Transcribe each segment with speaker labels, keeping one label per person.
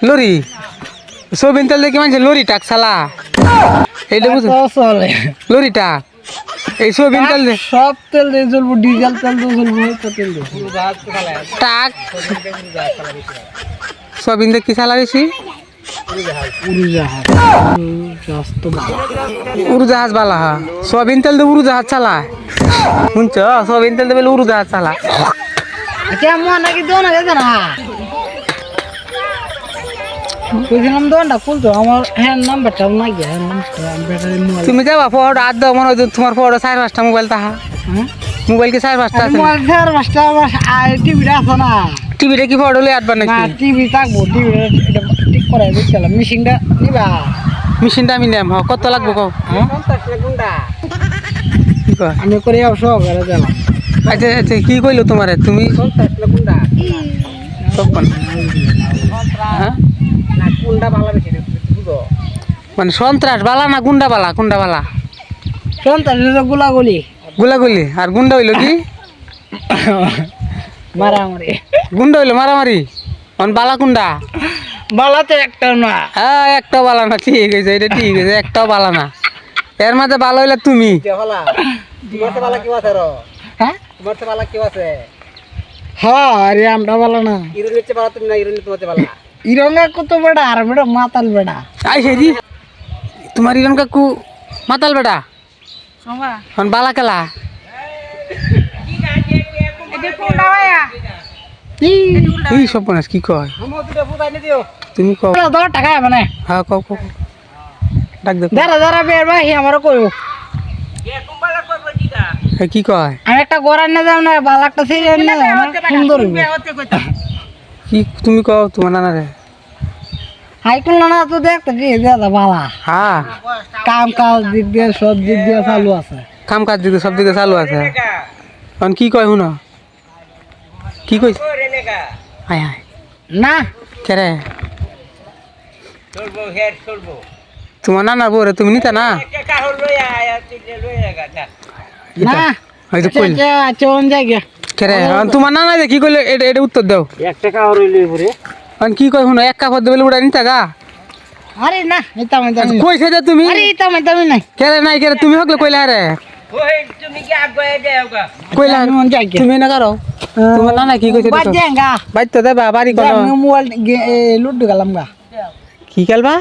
Speaker 1: lorry সোবিন তেল দেখি মানছে লরি টাক সালা এইটা বুঝো
Speaker 2: চলে
Speaker 1: লরি টাক এই সোবিন তেল দে
Speaker 2: সব তেল দিয়ে জ্বলবো ডিজেল তেল দিয়ে জ্বলবো তো তেল দিয়ে
Speaker 1: টাক সোবিন দেখি সালা বেশি উড়োজাহাজ বালা হা সোবিন তেল দে উড়োজাহাজ চালা শুনছ সোবিন তেল দে বলে উড়োজাহাজ চালা
Speaker 2: কেমন নাকি দোন গেছে না বুঝলাম দোনটা খুলতো আমার হ্যাঁ নাম্বারটা নাই গিয়ে হ্যাঁ ব্যাটারি মোবাইল
Speaker 1: তুমি যাবা ফটো আর দাও মনে হয় তোমার ফটো 4-5টা মোবাইল তাহা মোবাইল কি 4-5টা আছে
Speaker 2: মোবাইল ফের বাসটা টিভিটা আছে না
Speaker 1: টিভিটা কি ফটো লই আটবার
Speaker 2: না
Speaker 1: নাকি
Speaker 2: টিভি থাকবো টিভিটা এটা ঠিক করে দিচ্ছিলাম মেশিনটা নিবা
Speaker 1: মেশিনটা আমি নেম কত লাগবে কও কি কয়
Speaker 2: আমি করে সহকারে গেলাম
Speaker 1: আচ্ছা আচ্ছা কি কইলো তোমারে তুমি তখন হ্যাঁ মানে সন্ত্রাস বালা না গুন্ডা বালা কোনটা বালা
Speaker 2: সন্তান গোলাগুলি
Speaker 1: গুলাগুলি আর গুন্ডা হইলো কি
Speaker 2: মারামারি
Speaker 1: গুন্ডা হইলো মারামারি অন বালা কুন্ডা
Speaker 2: বালা তো একটা না
Speaker 1: হ্যাঁ একটাও বালা না ঠিক আছে এটা ঠিক আছে একটাও বালা না এর মাঝে ভালো হইলে তুমি
Speaker 2: হ্যাঁ হ্যাঁ আরে আমরা বালা না ইরঙ্গা কত বেড়া আর বেড়া মাতাল বেড়া
Speaker 1: আই হেরি তোমার ইরন কাকু মাতাল বেটা অন বালা কেলা এই সর্বনাশ কি কয় তুমি কও
Speaker 2: 10 টাকা মানে
Speaker 1: হ্যাঁ কও কও ডাক দে
Speaker 2: দাঁড়া দাঁড়া বের ভাই আমারও কইও
Speaker 1: কি কয়
Speaker 2: আমি একটা গোড়ার না যাও না বালাকটা ছিঁড়ে না সুন্দর
Speaker 1: কি তুমি কও তোমার নানারে
Speaker 2: হাইকুল না তো দেখতে কি দাদা বালা
Speaker 1: হ্যাঁ
Speaker 2: কাম কাজ দিক দিয়ে সব দিক দিয়ে চালু আছে
Speaker 1: কাম কাজ দিকে সব দিকে চালু আছে এখন কি কয় শুনো কি কইছ আয় আয়
Speaker 2: না
Speaker 1: কেরে তোমার নানার বউরে তুমি নিতা না
Speaker 2: না
Speaker 1: হয়তো কইল
Speaker 2: চন জায়গা
Speaker 1: কেরে তোমার নানা যে কি কইলো এটা উত্তর দাও
Speaker 2: 1 টাকা হইলে পরে
Speaker 1: এখন কি কয় শুনো এক কাপড় দেবে উড়া নিতা গা
Speaker 2: আরে না এটা আমি দামি
Speaker 1: কইছে যে তুমি
Speaker 2: আরে এটা আমি দামি নাই
Speaker 1: কেরে নাই কেরে তুমি হকলে কইলা রে
Speaker 2: তুমি কি আগে দেওগা
Speaker 1: কইলা
Speaker 2: মন জায়গা
Speaker 1: তুমি না করো তোমার নানা কি কইছে
Speaker 2: বাদ দেঙ্গা
Speaker 1: বাইতে দেবা বাড়ি কোন
Speaker 2: আমি মোবাইল লুডু গেলাম গা
Speaker 1: কি খেলবা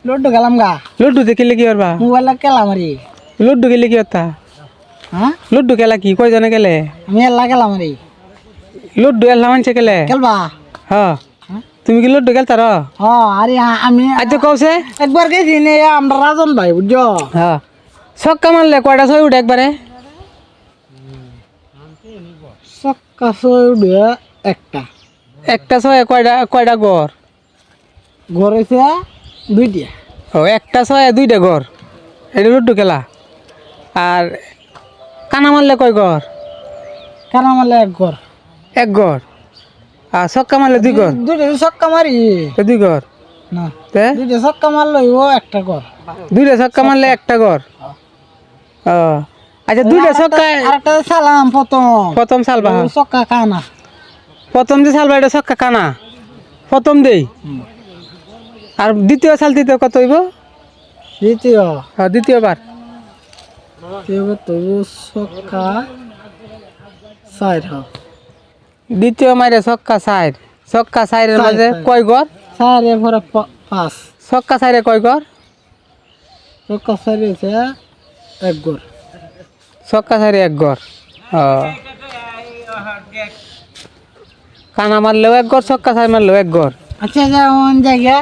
Speaker 2: লুডু গেলাম গা
Speaker 1: লুডু দেখিলে কি করবা
Speaker 2: মোবাইল খেলাম রে
Speaker 1: লুডু খেলে কি হতা
Speaker 2: হ্যাঁ
Speaker 1: লুডু খেলা কি কয় জনে খেলে
Speaker 2: আমি এলা গেলাম রে
Speaker 1: লুডু এলা মানছে খেলে
Speaker 2: খেলবা
Speaker 1: হ্যাঁ তুমি কি লুডু খেলতার
Speaker 2: হ্যাঁ আরে আমি
Speaker 1: আচ্ছা কওছে
Speaker 2: একবার গেছি নে আমরা রাজন ভাই বুঝছো
Speaker 1: হ্যাঁ ছক্কা মারলে কয়টা ছয় উঠে একবারে
Speaker 2: সক্কা সইডে একটা
Speaker 1: একটা ছয় কয়টা ঘর
Speaker 2: ঘর হইছে দুইটা
Speaker 1: ও একটা ছয় দুইটা ঘর এটা লুডু খেলা আর কানা মারলে কয় ঘর
Speaker 2: কানা মারলে এক ঘর
Speaker 1: এক ঘর আর ছক্কা মারলে দুই ঘর
Speaker 2: দুইটা সক্কা মারি
Speaker 1: দুই ঘর
Speaker 2: না
Speaker 1: তে
Speaker 2: দুইটা সক্কা মারলে ও একটা ঘর
Speaker 1: দুইটা ছক্কা মারলে একটা ঘর ও আচ্ছা দুইটা ছক্কা
Speaker 2: আরেকটা সালাম
Speaker 1: প্রথম সালবা
Speaker 2: সক্কা কানা
Speaker 1: প্রথম যে সালবা এটা ছক্কা কানা প্রথম দেই আর দ্বিতীয় সাল দ্বিতীয় কত হইব
Speaker 2: দ্বিতীয়
Speaker 1: হ্যাঁ দ্বিতীয়বার
Speaker 2: তো সক্কা সাইড
Speaker 1: দ্বিতীয় মাইরে ছক্কা সাইডের মাঝে কয় ঘর
Speaker 2: সাইডে পরে 5
Speaker 1: ছক্কা সাইডে কয় ঘর
Speaker 2: সক্কা সাইডে আছে এক ঘর
Speaker 1: ছক্কা সাইডে এক ঘর ও কানা মারলেও এক ঘর ছক্কা সাইড মারলেও এক ঘর
Speaker 2: আচ্ছা যেমন জায়গা